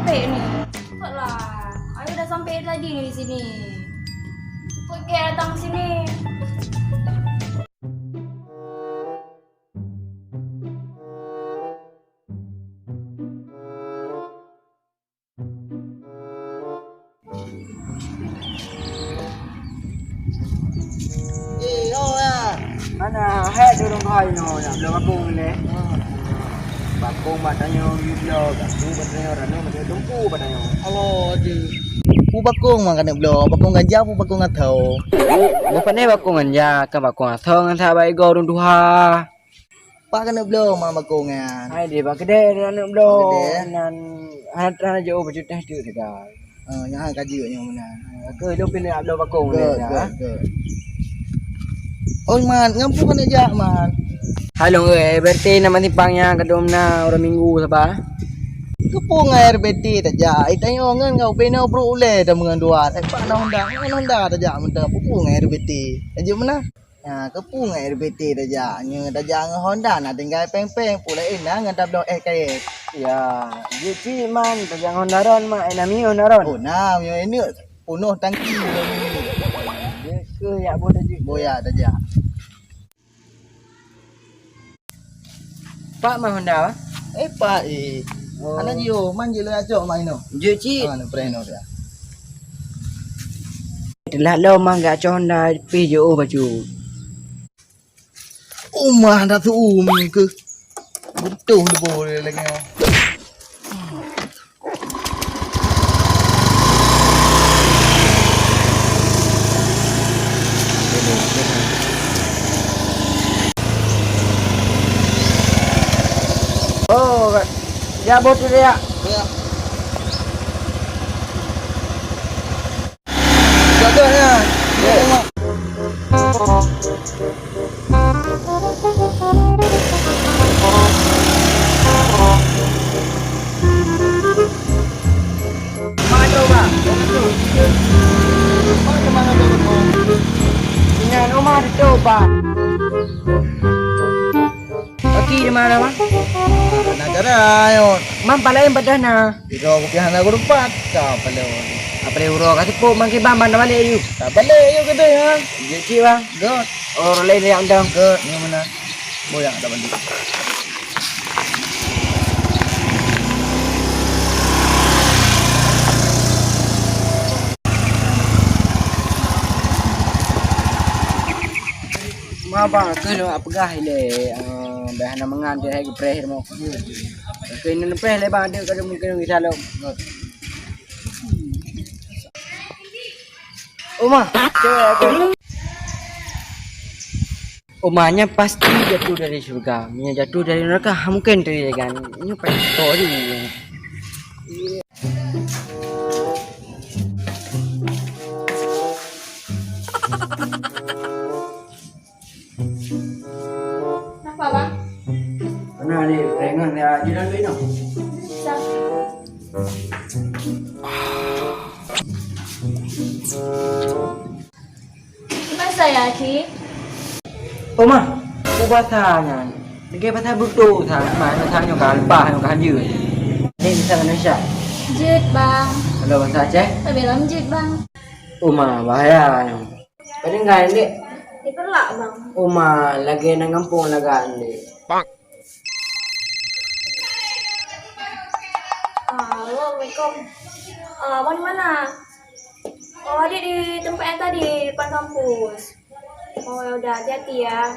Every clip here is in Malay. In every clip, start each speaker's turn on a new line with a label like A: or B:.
A: sampai ni. Cepatlah. Ayo dah sampai tadi ni di sini. Cepet ke datang sini.
B: Mana hai dorong hai no nak belum bakung ni. Bakung batanya video bakung batanya rano macam tumpu batanya.
C: Alo di. Pu bakung mah kena belo, bakung ganja pu bakung ngathau.
B: Bukan ni bakung anja kan bakung athong kan sabai go dorong duha.
C: Pa kena belo mah bakung ngan.
B: Hai di bak gede rano belum.
C: Gede.
B: Nan rano jauh baju teh tu dekat.
C: Yang kaji yang mana.
B: Aku hidup pilih ablo bakung ni ya.
C: Oh man, ngampu kan aja man.
B: Halo berarti nama timpangnya kedom na orang minggu sapa?
C: Kepung air beti taja. Itayo ngan ngau beno bro ule dah mengandua. Pa na Honda taja mentang kepung air beti. Aja mana? Ya, kepung air beti taja. Nya taja ngan Honda na tinggal peng-peng pula ina ngan tablo kait.
B: Ya, jadi man tajang Hondaron mah enami Hondaron.
C: Oh nah, yo ini penuh tangki.
B: Dia ke ya boleh je.
C: Boya taja.
B: Pak mah Honda.
C: Pak Ana jio man je le ajok mai no.
B: Je ci.
C: No preno dia.
B: Telah lo mah gak cho Honda pi je baju.
C: Umah dah tu umi ke. Betul dia boleh lagi.
B: Oh, ya bot dia.
C: Ya. Jaganya. Ya.
B: Mana ba?
C: Mana tu?
B: Ina rumah itu ba. Okey di mana ba?
C: Nak cara ayo.
B: Man palain badana.
C: Ito ko pihan aku rupat. Ka palon.
B: Apa le uro kasi po man ki bamban na balik you.
C: Tak balik yo gede ya.
B: Je ci ba.
C: God.
B: Orang lain yang dam.
C: God ni mana? Boyak tak balik.
B: Mabang kalau apa gah ile bahan mangan dia hai preh mo. Kena preh le bang dia kada mungkin bisa lo. Uma, coba aku. Umanya pasti jatuh dari surga. Nya jatuh dari neraka mungkin dari kan. Ini pasti story.
A: Kenapa bang?
B: Pernah ni rengan dia jalan lain no.
A: Masa ya Ki?
B: Uma, ubahnya. Dia pasal butuh thang mana thang yang kan lepas yang kan dư. Ni bisa Indonesia.
A: Jit bang.
B: Kalau bahasa Aceh,
A: Tapi dalam jit bang.
B: Uma bahaya. Paling enggak ni.
A: Diperlak bang.
B: Uma lagi nang kampung lagaan ni.
A: Assalamualaikum. Bang di mana? Oh adik di tempat yang tadi depan kampus. Oh ya udah hati-hati ya.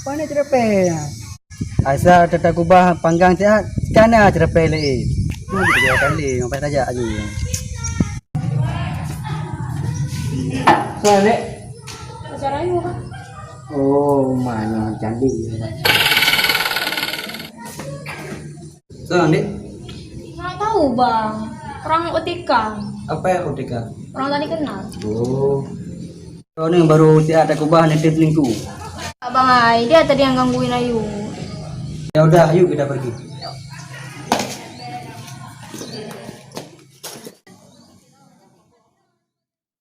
C: Mana cerepe ya? Asa tata kubah panggang tiap kana cerepe le. Ni dia kali ngapai saja aju.
B: So ni.
A: Acara ibu kan?
B: Oh, mana candi.
C: So ni
A: Nggak tahu bang. Orang OTK.
C: apa ya utika?
A: Orang tadi kenal.
C: Oh. So ni baru tiap tata kubah ni tip lingku.
A: Bang Ai, dia tadi yang gangguin Ayu.
C: Ya udah, yuk kita pergi.